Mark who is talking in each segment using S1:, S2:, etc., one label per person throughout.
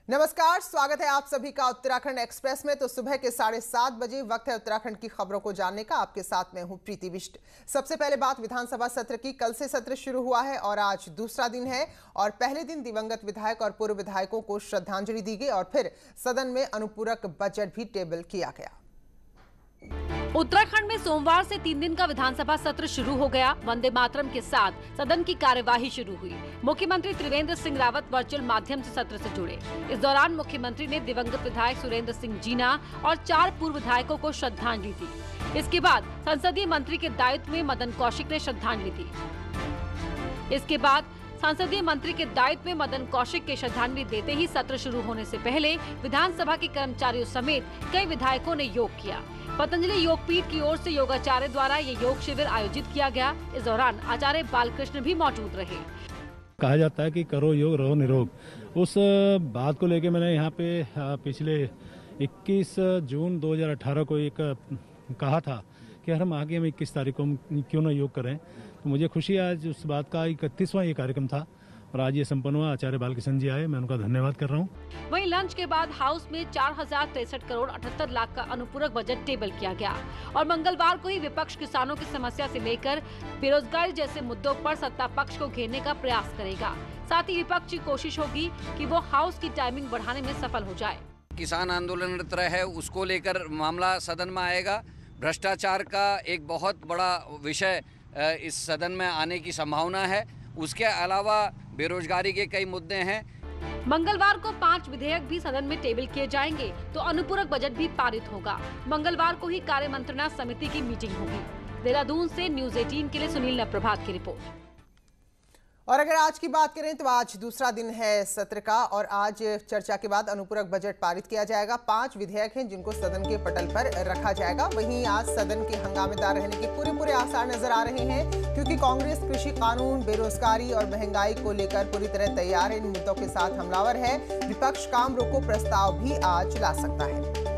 S1: नमस्कार, स्वागत है आप सभी का उत्तराखंड एक्सप्रेस में। तो सुबह के 7:30 बजे वक्त है उत्तराखंड की खबरों को जानने का। आपके साथ मैं हूं प्रीति बिष्ट। सबसे पहले बात विधानसभा सत्र की। कल से सत्र शुरू हुआ है और आज दूसरा दिन है और पहले दिन दिवंगत विधायक और पूर्व विधायकों को श्रद्धांजलि दी गई और फिर सदन में अनुपूरक बजट भी टेबल किया गया।
S2: उत्तराखंड में सोमवार से 3 दिन का विधानसभा सत्र शुरू हो गया। वंदे मातरम के साथ सदन की कार्यवाही शुरू हुई। मुख्यमंत्री त्रिवेंद्र सिंह रावत वर्चुअल माध्यम से सत्र से जुड़े। इस दौरान मुख्यमंत्री ने दिवंगत विधायक सुरेंद्र सिंह जीना और 4 पूर्व विधायकों को श्रद्धांजलि दी। इसके बाद संसदीय मंत्री के दायित्व में मदन कौशिक ने श्रद्धांजलि दी। इसके बाद संसदीय मंत्री के दायित्व में मदन कौशिक के श्रद्धांजलि देते ही सत्र शुरू होने से पहले विधानसभा के कर्मचारियों समेत कई विधायकों ने योग किया। पतंजलि योगपीठ की ओर से योगाचार्य द्वारा ये योग शिविर आयोजित किया गया। इस दौरान आचार्य बालकृष्ण भी मौजूद रहे।
S3: कहा जाता है कि करो योग रहो निरोग। उस बात को लेकर मैंने यहाँ पे पिछले 21 जून 2018 को एक कहा था कि हम आगे हम 21 तारीख को क्यों ना योग करें। तो मुझे खुशी आज उस बात का 31वां ये कार्यक्रम था और आज ये संपन्न हुआ। आचार्य बालकृष्ण जी आए, मैं उनका धन्यवाद कर रहा हूँ।
S2: वहीं लंच के बाद हाउस में 4063 करोड़ 78 लाख का अनुपूरक बजट टेबल किया गया और मंगलवार को ही विपक्ष किसानों की समस्या से लेकर बेरोजगारी जैसे मुद्दों पर सत्ता पक्ष को घेरने का प्रयास करेगा। साथ ही विपक्ष की कोशिश होगी कि वो हाउस की टाइमिंग बढ़ाने में सफल हो जाए।
S4: किसान आंदोलन है, उसको लेकर मामला सदन में आएगा। भ्रष्टाचार का एक बहुत बड़ा विषय इस सदन में आने की संभावना है। उसके अलावा बेरोजगारी के कई मुद्दे हैं।
S2: मंगलवार को 5 विधेयक भी सदन में टेबल किए जाएंगे तो अनुपूरक बजट भी पारित होगा। मंगलवार को ही कार्य मंत्रणा समिति की मीटिंग होगी। देहरादून से न्यूज़ 18 के लिए सुनील नप्रभात की रिपोर्ट।
S1: और अगर आज की बात करें तो आज दूसरा दिन है सत्र का और आज चर्चा के बाद अनुपूरक बजट पारित किया जाएगा। 5 विधेयक हैं जिनको सदन के पटल पर रखा जाएगा। वहीं आज सदन के हंगामेदार रहने के पूरे आसार नजर आ रहे हैं क्योंकि कांग्रेस कृषि कानून, बेरोजगारी और महंगाई को लेकर पूरी तरह तैयार है। इन मुद्दों के साथ हमलावर है। विपक्ष काम रोको प्रस्ताव भी आज ला सकता है।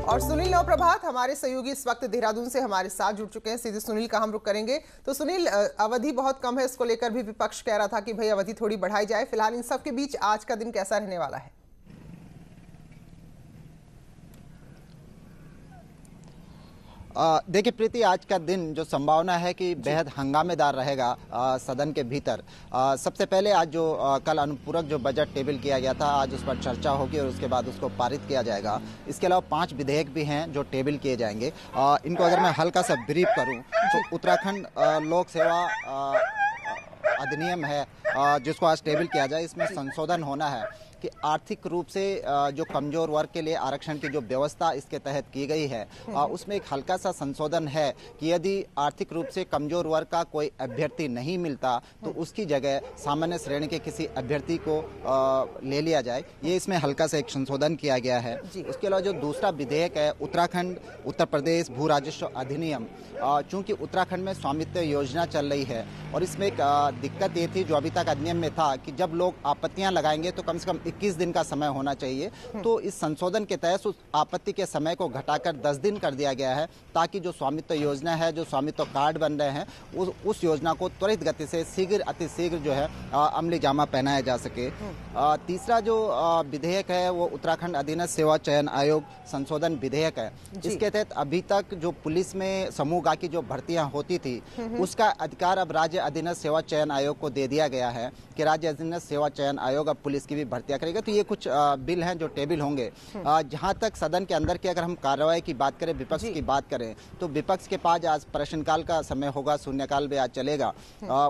S1: और सुनील नवप्रभात हमारे सहयोगी इस वक्त देहरादून से हमारे साथ जुड़ चुके हैं। सीधे सुनील का हम रुख करेंगे। तो सुनील, अवधि बहुत कम है, इसको लेकर भी विपक्ष कह रहा था कि भाई अवधि थोड़ी बढ़ाई जाए। फिलहाल इन सब के बीच आज का दिन कैसा रहने वाला है?
S5: देखिए प्रीति, आज का दिन जो संभावना है कि बेहद हंगामेदार रहेगा सदन के भीतर। सबसे पहले आज जो कल अनुपूरक जो बजट टेबल किया गया था, आज उस पर चर्चा होगी और उसके बाद उसको पारित किया जाएगा। इसके अलावा 5 विधेयक भी हैं जो टेबल किए जाएंगे। इनको अगर मैं हल्का सा ब्रीफ करूं तो उत्तराखंड लोक सेवा अधिनियम है जिसको आज टेबल किया जाए। इसमें संशोधन होना है कि आर्थिक रूप से जो कमजोर वर्ग के लिए आरक्षण की जो व्यवस्था इसके तहत की गई है उसमें एक हल्का सा संशोधन है कि यदि आर्थिक रूप से कमजोर वर्ग का कोई अभ्यर्थी नहीं मिलता तो उसकी जगह सामान्य श्रेणी के किसी अभ्यर्थी को ले लिया जाए। ये इसमें हल्का सा एक संशोधन किया गया है। उसके अलावा जो दूसरा विधेयक है उत्तराखंड उत्तर प्रदेश भू राजस्व अधिनियम, चूंकि उत्तराखंड में स्वामित्व योजना चल रही है और इसमें एक दिक्कत ये थी जो अभी तक अधिनियम में था कि जब लोग आपत्तियां लगाएंगे तो कम से कम 21 दिन का समय होना चाहिए। तो इस संशोधन के तहत उस आपत्ति के समय को घटाकर 10 दिन कर दिया गया है ताकि जो स्वामित्व योजना है, जो स्वामित्व कार्ड बन रहे हैं, उस योजना को त्वरित गति से अतिशीघ्र जो है अमली जामा पहनाया जा सके। तीसरा जो विधेयक है वो उत्तराखंड अधीनस्थ सेवा चयन आयोग संशोधन विधेयक है। इसके तहत अभी तक जो पुलिस में समूहगा की जो भर्तियां होती थी उसका अधिकार अब राज्य अधीनस्थ सेवा चयन आयोग को दे दिया गया है कि राज्य अधीनस्थ सेवा चयन आयोग अब पुलिस की भी भर्तियां करेगा। तो ये कुछ बिल हैं जो टेबल होंगे। जहां तक सदन के अंदर की अगर हम कार्रवाई की बात करें, विपक्ष की बात करें, तो विपक्ष के पास आज प्रश्नकाल का समय होगा, शून्यकाल भी आज चलेगा।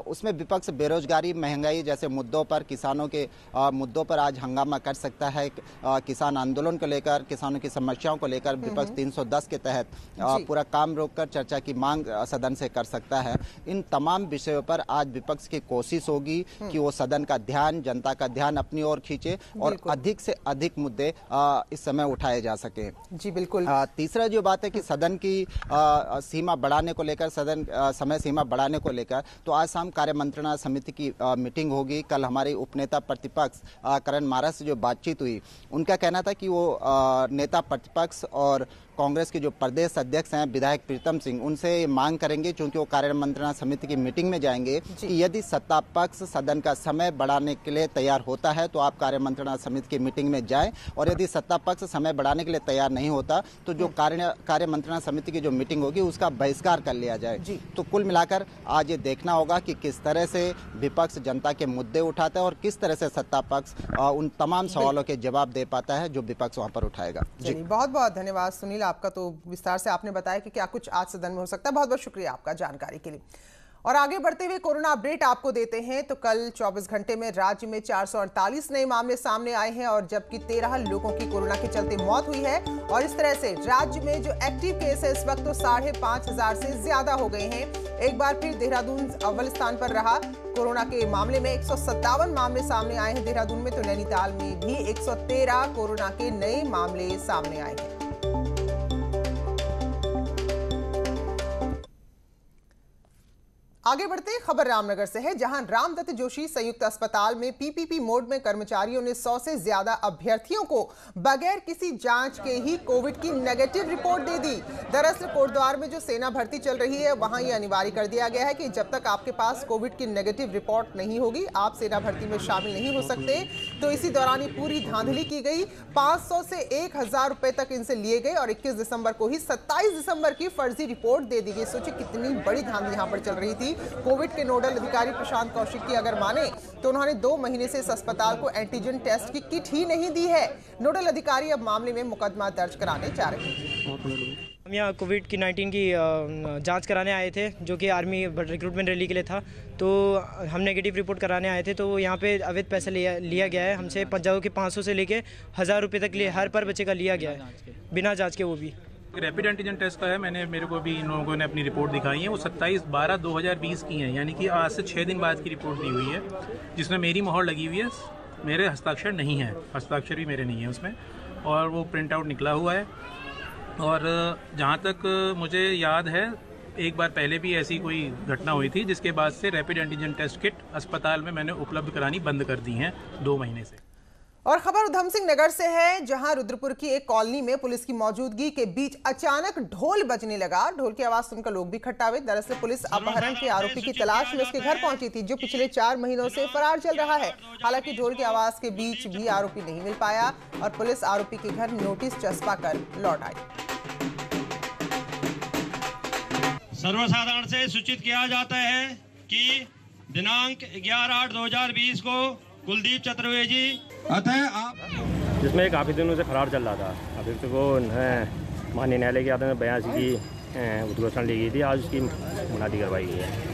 S5: उसमें विपक्ष बेरोजगारी, महंगाई जैसे मुद्दों पर, किसानों के मुद्दों पर आज हंगामा कर सकता है। किसान आंदोलन को लेकर, किसानों की समस्याओं को लेकर विपक्ष 310 के तहत पूरा काम रोककर चर्चा की मांग सदन से कर सकता है। इन तमाम विषयों पर आज विपक्ष की कोशिश होगी कि वो सदन का ध्यान, जनता का ध्यान अपनी ओर खींचे और अधिक से अधिक मुद्दे इस समय उठाए जा सके।
S1: जी बिल्कुल।
S5: तीसरा जो बात है कि सदन की सीमा बढ़ाने को लेकर, सदन समय सीमा बढ़ाने को लेकर, तो आज शाम कार्य मंत्रणा समिति की मीटिंग होगी। कल हमारे उपनेता प्रतिपक्ष करण मारा से जो बातचीत हुई, उनका कहना था कि वो नेता प्रतिपक्ष और कांग्रेस के जो प्रदेश अध्यक्ष हैं विधायक प्रीतम सिंह, उनसे मांग करेंगे, चूंकि वो कार्य मंत्रणा समिति की मीटिंग में जाएंगे, कि यदि सत्ता पक्ष सदन का समय बढ़ाने के लिए तैयार होता है तो आप कार्य मंत्रणा समिति की मीटिंग में जाएं, और यदि सत्ता पक्ष समय बढ़ाने के लिए तैयार नहीं होता तो जो कार्य मंत्रणा समिति की जो मीटिंग होगी उसका बहिष्कार कर लिया जाए। तो कुल मिलाकर आज ये देखना होगा कि किस तरह से विपक्ष जनता के मुद्दे उठाता है और किस तरह से सत्ता पक्ष उन तमाम सवालों के जवाब दे पाता है जो विपक्ष वहां पर उठाएगा। जी,
S1: बहुत बहुत धन्यवाद सुनील, आपका तो विस्तार से आपने बताया कि क्या कुछ आज सदन में हो सकता है। बहुत बहुत शुक्रिया आपका जानकारी के लिए। और आगे बढ़ते हुए कोरोना अपडेट आपको देते हैं। तो कल 24 घंटे में राज्य में 448 नए मामले सामने आए हैं और जबकि 13 लोगों की कोरोना के चलते मौत हुई है। और इस तरह से राज्य में जो एक्टिव केस है इस वक्त तो 5,500 से ज्यादा हो गए हैं। एक बार फिर देहरादून अव्वल स्थान पर रहा कोरोना के मामले में। 157 मामले सामने आए हैं देहरादून में, तो नैनीताल में भी 113 कोरोना के नए मामले सामने आए हैं। आगे बढ़ते खबर रामनगर से है, जहां रामदत्त जोशी संयुक्त अस्पताल में पीपीपी मोड में कर्मचारियों ने 100 से ज्यादा अभ्यर्थियों को बगैर किसी जांच के ही कोविड की नेगेटिव रिपोर्ट दे दी। दरअसल कोटद्वार में जो सेना भर्ती चल रही है वहां यह अनिवार्य कर दिया गया है कि जब तक आपके पास कोविड की नेगेटिव रिपोर्ट नहीं होगी आप सेना भर्ती में शामिल नहीं हो सकते। तो इसी दौरान ये पूरी धांधली की गई। 500 से 1,000 रुपए तक इनसे लिए गए और 21 दिसंबर को ही 27 दिसंबर की फर्जी रिपोर्ट दे दी गई। सोचिए कितनी बड़ी धांधली यहाँ पर चल रही थी। कोविड के नोडल अधिकारी प्रशांत कौशिक की अगर माने तो उन्होंने 2 महीने से इस अस्पताल को एंटीजन टेस्ट की किट ही नहीं दी है। नोडल अधिकारी अब मामले में मुकदमा दर्ज कराने जा रहे हैं।
S6: हम यहाँ कोविड की 19 की जांच कराने आए थे, जो कि आर्मी रिक्रूटमेंट रैली के लिए था। तो हम नेगेटिव रिपोर्ट कराने आए थे, तो यहाँ पे अवैध पैसा लिया गया है हमसे। पंजाब के 500 से लेके 1,000 रुपये तक हर पर बच्चे का लिया गया है, बिना जाँच के। वो भी
S7: रैपिड एंटीजन टेस्ट का है। मेरे को भी इन लोगों ने अपनी रिपोर्ट दिखाई है। वो 27/12/2020 की है, यानी कि आज से 6 दिन बाद की रिपोर्ट दी हुई है, जिसमें मेरी मोहर लगी हुई है। मेरे हस्ताक्षर नहीं है, हस्ताक्षर भी मेरे नहीं है उसमें, और वो प्रिंट आउट निकला हुआ है। और जहाँ तक मुझे याद है एक बार पहले भी ऐसी कोई घटना हुई थी, जिसके बाद से रैपिड एंटीजन टेस्ट किट अस्पताल में मैंने उपलब्ध करानी बंद कर दी हैं 2 महीने से।
S1: और खबर उधम सिंह नगर से है, जहां रुद्रपुर की एक कॉलोनी में पुलिस की मौजूदगी के बीच अचानक ढोल बजने लगा। ढोल की आवाज सुनकर लोग भी इकट्ठा हुए। दरअसल पुलिस अपहरण के आरोपी की तलाश में उसके घर पहुंची थी, जो पिछले 4 महीनों से फरार चल रहा है। हालांकि ढोल की आवाज के बीच भी आरोपी नहीं मिल पाया और पुलिस आरोपी के घर नोटिस चस्पा कर लौट आई।
S8: सर्वसाधारण से सूचित किया जाता है कि दिनांक 11/8/2020 को कुलदीप चतुर्वेदी
S9: जिसमें एक काफ़ी दिनों से फरार चल रहा था। अभियुक्त को माननीय न्यायालय के आदेश में 82 की उद्घोषणा ली गई थी। आज उसकी मुनादी करवाई गई है।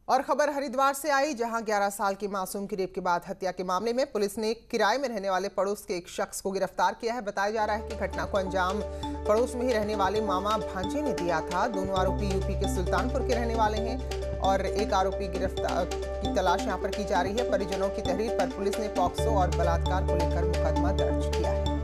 S1: और खबर हरिद्वार से आई, जहां 11 साल की मासूम की रेप के बाद हत्या के मामले में पुलिस ने किराए में रहने वाले पड़ोस के एक शख्स को गिरफ्तार किया है। बताया जा रहा है कि घटना को अंजाम पड़ोस में ही रहने वाले मामा भांजे ने दिया था। दोनों आरोपी यूपी के सुल्तानपुर के रहने वाले हैं और एक आरोपी गिरफ्तार की तलाश यहां पर की जा रही है। परिजनों की तहरीर पर पुलिस ने पॉक्सो और बलात्कार को लेकर मुकदमा दर्ज किया है।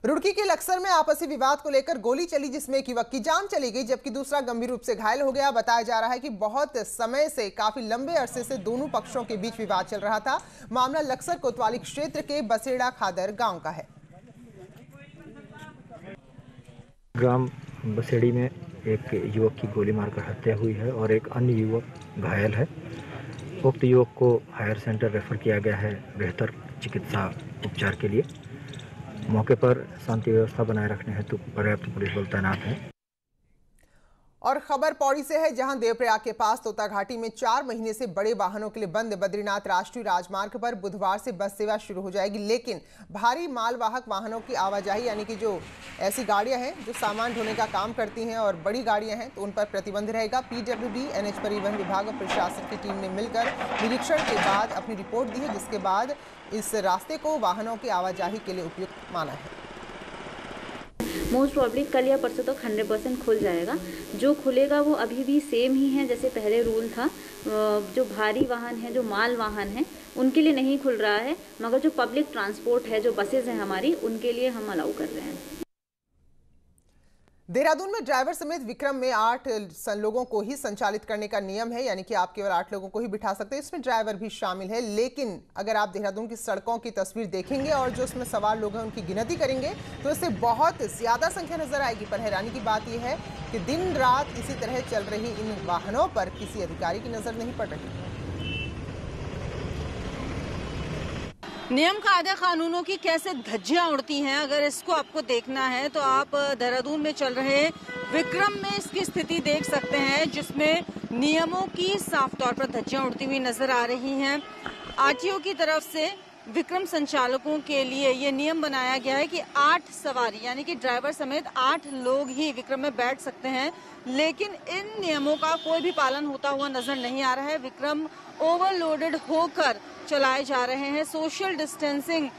S1: रुड़की के लक्सर में आपसी विवाद को लेकर गोली चली, जिसमें एक युवक की जान चली गई जबकि दूसरा गंभीर रूप से घायल हो गया। बताया जा रहा है कि बहुत समय से काफी लंबे अरसे से दोनों पक्षों के बीच विवाद चल रहा था। मामला लक्सर कोतवाली क्षेत्र के बसेड़ा खादर गांव का है।
S10: ग्राम बसेड़ी में एक युवक की गोली मारकर हत्या हुई है और एक अन्य युवक घायल है। उक्त युवक को हायर सेंटर रेफर किया गया है बेहतर चिकित्सा उपचार के लिए। मौके पर शांति व्यवस्था बनाए रखने हेतु पर्याप्त पुलिस बल तैनात है।
S1: और खबर पौड़ी से है, जहां देवप्रयाग के पास तोता घाटी में 4 महीने से बड़े वाहनों के लिए बंद बद्रीनाथ राष्ट्रीय राजमार्ग पर बुधवार से बस सेवा शुरू हो जाएगी। लेकिन भारी मालवाहक वाहनों की आवाजाही, यानी कि जो ऐसी गाड़ियां हैं जो सामान ढोने का काम करती हैं और बड़ी गाड़ियां हैं, तो उन पर प्रतिबंध रहेगा। पीडब्ल्यूडी, एनएच परिवहन विभाग और प्रशासन की टीम ने मिलकर निरीक्षण के बाद अपनी रिपोर्ट दी है, जिसके बाद इस रास्ते को वाहनों की आवाजाही के लिए उपयुक्त माना है।
S11: मोस्ट प्रॉब्ली कल या परसों तक 100% खुल जाएगा। जो खुलेगा वो अभी भी सेम ही है जैसे पहले रूल था। जो भारी वाहन है, जो माल वाहन है, उनके लिए नहीं खुल रहा है, मगर जो पब्लिक ट्रांसपोर्ट है, जो बसेज हैं हमारी, उनके लिए हम अलाउ कर रहे हैं।
S1: देहरादून में ड्राइवर समेत विक्रम में 8 लोगों को ही संचालित करने का नियम है, यानी कि आप केवल 8 लोगों को ही बिठा सकते हैं। इसमें ड्राइवर भी शामिल है। लेकिन अगर आप देहरादून की सड़कों की तस्वीर देखेंगे और जो उसमें सवार लोग हैं उनकी गिनती करेंगे तो इससे बहुत ज्यादा संख्या नजर आएगी। पर हैरानी की बात यह है कि दिन रात इसी तरह चल रही इन वाहनों पर किसी अधिकारी की नजर नहीं पड़ रही।
S12: नियम कायदे कानूनों की कैसे धज्जियां उड़ती हैं, अगर इसको आपको देखना है तो आप देहरादून में चल रहे विक्रम में इसकी स्थिति देख सकते हैं, जिसमें नियमों की साफ तौर पर धज्जियां उड़ती हुई नजर आ रही हैं। आरटीओ की तरफ से विक्रम संचालकों के लिए ये नियम बनाया गया है कि 8 सवारी यानी कि ड्राइवर समेत 8 लोग ही विक्रम में बैठ सकते हैं, लेकिन इन नियमों का कोई भी पालन होता हुआ नजर नहीं आ रहा है। विक्रम ओवरलोडेड होकर चलाए जा रहे हैं। सोशल डिस्टेंसिंग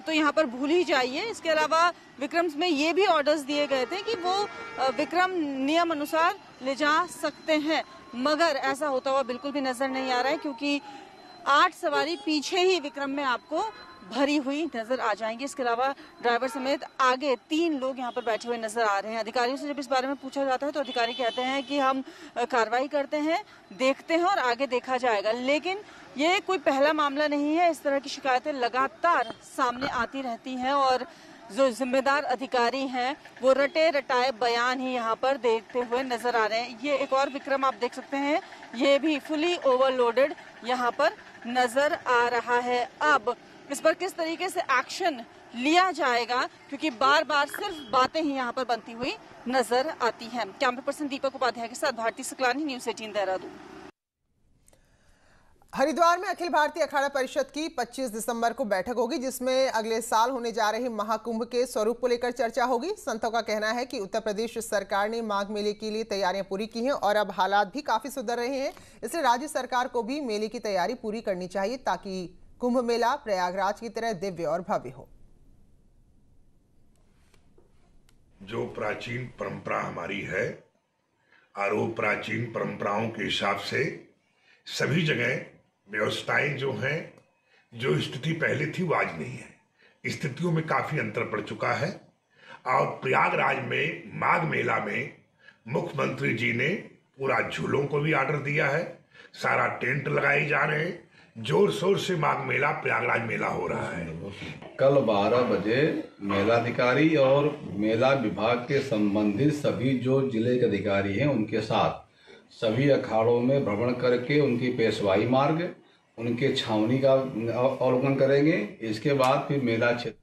S12: तो यहाँ पर भूल ही जाइए। इसके अलावा विक्रम में ये भी ऑर्डर्स दिए गए थे कि वो विक्रम नियम अनुसार ले जा सकते हैं, मगर ऐसा होता हुआ बिल्कुल भी नजर नहीं आ रहा है, क्योंकि 8 सवारी पीछे ही विक्रम में आपको भरी हुई नजर आ जाएंगी। इसके अलावा ड्राइवर समेत आगे 3 लोग यहाँ पर बैठे हुए नजर आ रहे हैं। अधिकारियों से जब इस बारे में पूछा जाता है तो अधिकारी कहते हैं कि हम कार्रवाई करते हैं, देखते हैं और आगे देखा जाएगा। लेकिन ये कोई पहला मामला नहीं है। इस तरह की शिकायतें लगातार सामने आती रहती हैं और जो जिम्मेदार अधिकारी हैं वो रटे रटाए बयान ही यहाँ पर देते हुए नजर आ रहे हैं। ये एक और विक्रम आप देख सकते हैं, ये भी फुली ओवरलोडेड यहाँ पर नजर आ रहा है। अब इस पर किस तरीके से एक्शन लिया जाएगा, क्योंकि बार बार सिर्फ बातें ही यहाँ पर बनती हुई नजर आती हैं। कैमरा पर्सन दीपक उपाध्याय के साथ भारती सुकलानी, न्यूज़ 18 देहरादून।
S1: हरिद्वार में अखिल भारतीय अखाड़ा परिषद की 25 दिसंबर को बैठक होगी, जिसमें अगले साल होने जा रहे महाकुंभ के स्वरूप को लेकर चर्चा होगी। संतों का कहना है कि उत्तर प्रदेश सरकार ने माघ मेले के लिए तैयारियां पूरी की हैं और अब हालात भी काफी सुधर रहे हैं। इसलिए राज्य सरकार को भी मेले की तैयारी पूरी करनी चाहिए ताकि कुंभ मेला प्रयागराज की तरह दिव्य और भव्य हो।
S13: जो प्राचीन परंपरा हमारी है और वो प्राचीन परंपराओं के हिसाब से सभी जगह व्यवस्थाएं जो हैं, जो स्थिति पहले थी वो आज नहीं है। स्थितियों में काफी अंतर पड़ चुका है और प्रयागराज में माघ मेला में मुख्यमंत्री जी ने पूरा झूलों को भी ऑर्डर दिया है, सारा टेंट लगाए जा रहे हैं, जोर शोर से माघ मेला प्रयागराज मेला हो रहा है।
S14: कल 12 बजे मेलाधिकारी और मेला विभाग के संबंधित सभी जो जिले के अधिकारी हैं उनके साथ सभी अखाड़ों में भ्रमण करके उनकी पेशवाई मार्ग, उनके छावनी का अवलोकन करेंगे। इसके बाद फिर मेला क्षेत्र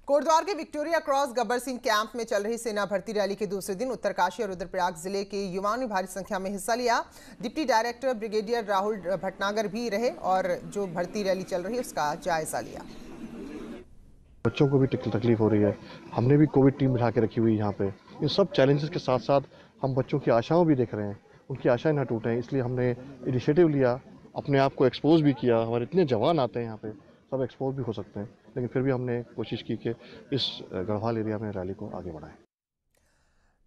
S1: कोटद्वार के Victoria cross Gabbar Singh camp में चल रही सेना भर्ती रैली के दूसरे दिन उत्तरकाशी और रुद्रप्रयाग जिले के युवाओं ने भारी संख्या में हिस्सा लिया। Deputy director brigadier Rahul Bhatnagar भी रहे और जो भर्ती रैली चल रही है उसका जायजा लिया।
S15: बच्चों को भी तकलीफ हो रही है, हमने भी कोविड टीम बिठा के रखी हुई यहाँ पे। इन सब चैलेंजेस के साथ साथ हम बच्चों की आशाओं भी देख रहे हैं, उनकी आशाएं न टूटें, इसलिए हमने इनिशिएटिव लिया, अपने आप को एक्सपोज भी किया। हमारे इतने जवान आते हैं यहाँ पे, सब एक्सपोज भी हो सकते हैं, लेकिन फिर भी हमने कोशिश की कि इस गढ़वाल एरिया में रैली को आगे बढ़ाएं।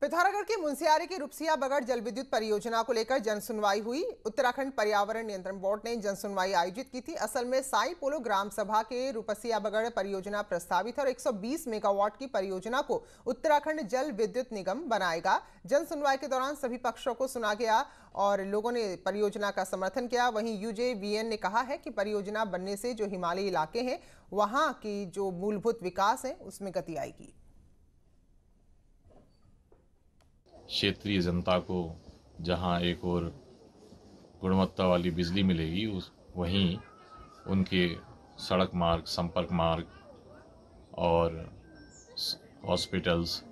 S1: पिथौरागढ़ के मुंसियारी की रुपसिया बगड़ जल विद्युत परियोजना को लेकर जनसुनवाई हुई। उत्तराखंड पर्यावरण नियंत्रण बोर्ड ने जनसुनवाई आयोजित की थी। असल में साई पोलो ग्राम सभा के रुपसिया बगड़ परियोजना प्रस्तावित है और 120 मेगावाट की परियोजना को उत्तराखंड जल विद्युत निगम बनाएगा। जनसुनवाई के दौरान सभी पक्षों को सुना गया और लोगों ने परियोजना का समर्थन किया। वहीं UJVN ने कहा है कि परियोजना बनने से जो हिमालयी इलाके हैं वहां की जो मूलभूत विकास है उसमें गति आएगी।
S16: क्षेत्रीय जनता को जहां एक और गुणवत्ता वाली बिजली मिलेगी, वहीं उनके सड़क मार्ग, संपर्क मार्ग और हॉस्पिटल्स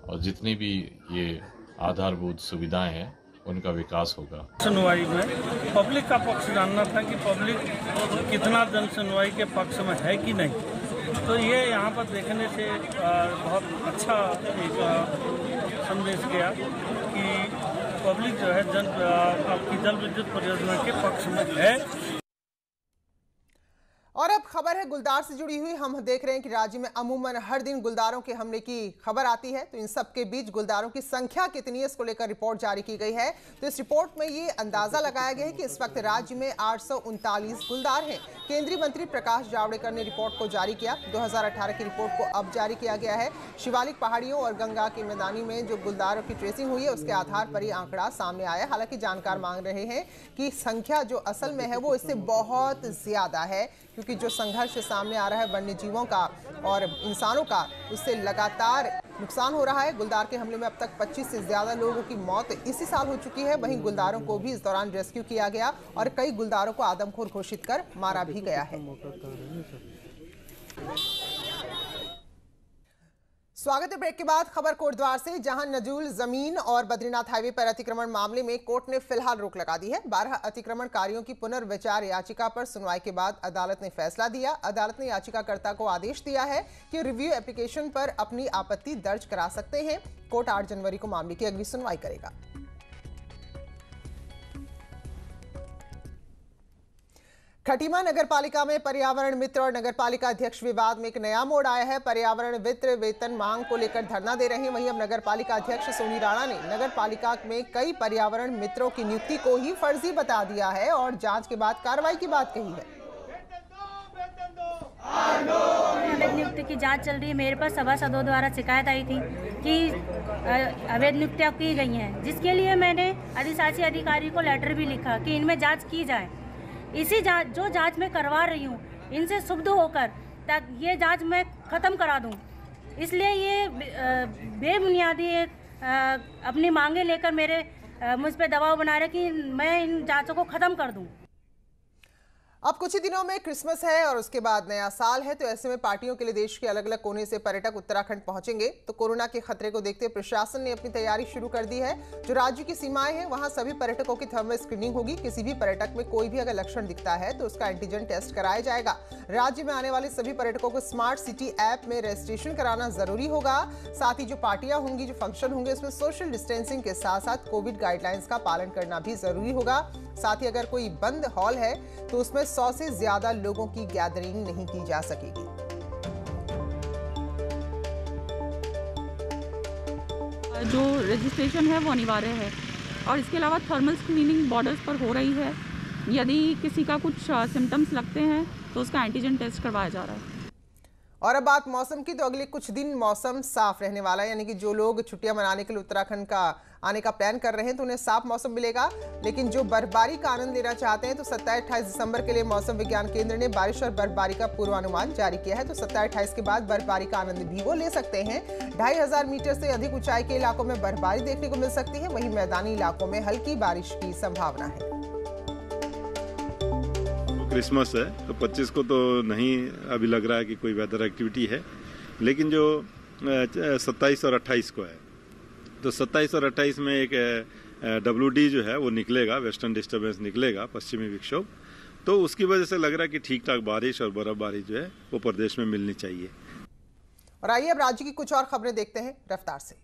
S16: और जितनी भी ये आधारभूत सुविधाएं हैं उनका विकास होगा।
S17: सुनवाई में पब्लिक का पक्ष जानना था कि पब्लिक कितना जन सुनवाई के पक्ष में है कि नहीं, तो ये यहाँ पर देखने से बहुत अच्छा एक संदेश गया कि पब्लिक जो है आपकी जल विद्युत परियोजना के पक्ष में है।
S1: और अब खबर है है गुलदार से जुड़ी हुई। हम देख रहे हैं कि राज्य में अमूमन हर दिन गुलदारों के हमले की खबर आती है, तो इन सब के बीच गुलदारों की संख्या कितनी है इसको लेकर रिपोर्ट जारी की गई है। तो इस रिपोर्ट में ये अंदाजा लगाया गया है कि इस वक्त राज्य में 839 गुलदार हैं। केंद्रीय मंत्री प्रकाश जावड़ेकर ने रिपोर्ट को जारी किया। 2018 की रिपोर्ट को अब जारी किया गया है। शिवालिक पहाड़ियों और गंगा के मैदानी में जो गुलदारों की ट्रेसिंग हुई है उसके आधार पर यह आंकड़ा सामने आया। हालांकि जानकार मांग रहे हैं कि संख्या जो असल में है वो इससे बहुत ज्यादा है, क्योंकि जो संघर्ष सामने आ रहा है वन्य जीवों का और इंसानों का, उससे लगातार नुकसान हो रहा है। गुलदार के हमले में अब तक 25 से ज्यादा लोगों की मौत इसी साल हो चुकी है। वहीं गुलदारों को भी इस दौरान रेस्क्यू किया गया और कई गुलदारों को आदमखोर घोषित कर मारा भी गया है। स्वागत है ब्रेक के बाद खबर कोटद्वार से, जहां नजूल जमीन और बद्रीनाथ हाईवे पर अतिक्रमण मामले में कोर्ट ने फिलहाल रोक लगा दी है। 12 अतिक्रमणकारियों की पुनर्विचार याचिका पर सुनवाई के बाद अदालत ने फैसला दिया। अदालत ने याचिकाकर्ता को आदेश दिया है कि रिव्यू एप्लीकेशन पर अपनी आपत्ति दर्ज करा सकते हैं। कोर्ट 8 जनवरी को मामले की अगली सुनवाई करेगा। खटीमा नगरपालिका में पर्यावरण मित्र और नगरपालिका अध्यक्ष विवाद में एक नया मोड़ आया है। पर्यावरण मित्र वेतन मांग को लेकर धरना दे रहे हैं। वहीं अब नगरपालिका अध्यक्ष सोनी राणा ने नगरपालिका में कई पर्यावरण मित्रों की नियुक्ति को ही फर्जी बता दिया है और जांच के बाद कार्रवाई की बात कही है।
S18: अवैध नियुक्ति की जांच चल रही है। मेरे पास सभासदों द्वारा शिकायत आई थी कि अवैध नियुक्तियां की गई हैं, जिसके लिए मैंने अधिशासी अधिकारी को लेटर भी लिखा कि इनमें जांच की जाए। इसी जो जांच मैं करवा रही हूँ इनसे शुद्ध होकर ताकि ये जांच मैं ख़त्म करा दूँ। इसलिए ये बेबुनियादी अपनी मांगे लेकर मुझ पे दबाव बना रहे कि मैं इन जांचों को ख़त्म कर दूँ।
S1: अब कुछ ही दिनों में क्रिसमस है और उसके बाद नया साल है, तो ऐसे में पार्टियों के लिए देश के अलग अलग कोने से पर्यटक उत्तराखंड पहुंचेंगे। तो कोरोना के खतरे को देखते प्रशासन ने अपनी तैयारी शुरू कर दी है। जो राज्य की सीमाएं हैं वहां सभी पर्यटकों की थर्मल स्क्रीनिंग होगी। किसी भी पर्यटक में कोई भी अगर लक्षण दिखता है तो उसका एंटीजन टेस्ट कराया जाएगा। राज्य में आने वाले सभी पर्यटकों को स्मार्ट सिटी ऐप में रजिस्ट्रेशन कराना जरूरी होगा। साथ ही जो पार्टियां होंगी, जो फंक्शन होंगे, उसमें सोशल डिस्टेंसिंग के साथ साथ कोविड गाइडलाइंस का पालन करना भी जरूरी होगा। साथ ही अगर कोई बंद हॉल है तो उसमें 100 से ज्यादा लोगों की गैदरिंग नहीं की जा सकेगी।
S19: जो रजिस्ट्रेशन है वो अनिवार्य है और इसके अलावा थर्मल स्क्रीनिंग बॉर्डर्स पर हो रही है। यदि किसी का कुछ सिम्टम्स लगते हैं तो उसका एंटीजन टेस्ट करवाया जा रहा है।
S1: और अब बात मौसम की, तो अगले कुछ दिन मौसम साफ रहने वाला है, यानी कि जो लोग छुट्टियां मनाने के लिए उत्तराखंड का आने का प्लान कर रहे हैं तो उन्हें साफ मौसम मिलेगा। लेकिन जो बर्फबारी का आनंद लेना चाहते हैं तो 27-28 दिसंबर के लिए मौसम विज्ञान केंद्र ने बारिश और बर्फबारी का पूर्वानुमान जारी किया है। तो 27-28 के बाद बर्फबारी का आनंद भी वो ले सकते हैं। 2500 मीटर से अधिक ऊंचाई के इलाकों में बर्फबारी देखने को मिल सकती है। वहीं मैदानी इलाकों में हल्की बारिश की संभावना है।
S20: क्रिसमस है तो 25 को तो नहीं अभी लग रहा है कि कोई वेदर एक्टिविटी है, लेकिन जो 27 और 28 को है तो 27 और 28 में एक WD जो है वो निकलेगा, वेस्टर्न डिस्टर्बेंस निकलेगा, पश्चिमी विक्षोभ। तो उसकी वजह से लग रहा है कि ठीक ठाक बारिश और बर्फबारी जो है वो प्रदेश में मिलनी चाहिए।
S1: और आइए अब राज्य की कुछ और खबरें देखते हैं रफ्तार से।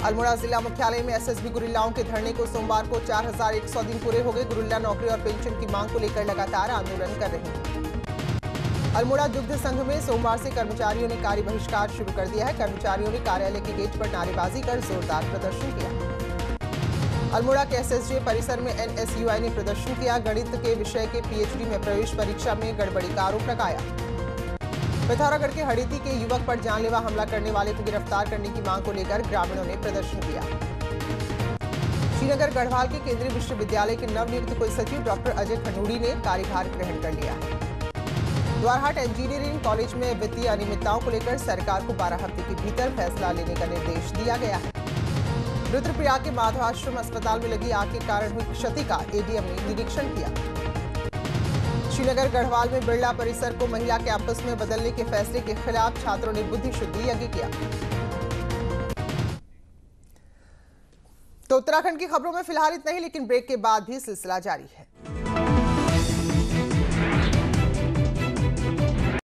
S1: अल्मोड़ा जिला मुख्यालय में एसएसबी गुरिल्लाओं के धरने को सोमवार को 4100 दिन पूरे हो गए। गुरिल्ला नौकरी और पेंशन की मांग को लेकर लगातार आंदोलन कर रहे हैं। अल्मोड़ा दुग्ध संघ में सोमवार से कर्मचारियों ने कार्य बहिष्कार शुरू कर दिया है। कर्मचारियों ने कार्यालय के गेट पर नारेबाजी कर जोरदार प्रदर्शन किया। अल्मोड़ा के एसएसजे परिसर में NSUI ने प्रदर्शन किया। गणित के विषय के PhD में प्रवेश परीक्षा में गड़बड़ी का आरोप लगाया। पिथौरागढ़ के हड़ीती के युवक पर जानलेवा हमला करने वाले को गिरफ्तार करने की मांग को लेकर ग्रामीणों ने प्रदर्शन किया। श्रीनगर गढ़वाल के केंद्रीय विश्वविद्यालय के नवनियुक्त कुलसचिव डॉक्टर अजय खनूड़ी ने कार्यभार ग्रहण कर लिया है। द्वारहाट इंजीनियरिंग कॉलेज में वित्तीय अनियमितताओं को लेकर सरकार को 12 हफ्ते के भीतर फैसला लेने का निर्देश दिया गया है। रुद्रप्रयाग के माधवाश्रम अस्पताल में लगी आग के कारण हुई क्षति का ADM ने निरीक्षण किया। श्रीनगर गढ़वाल में बिरला परिसर को महिला कैंपस में बदलने के फैसले के खिलाफ छात्रों ने बुद्धि शुद्धि यज्ञ किया। तो उत्तराखंड की खबरों में फिलहाल इतना ही, लेकिन ब्रेक के बाद भी सिलसिला जारी है।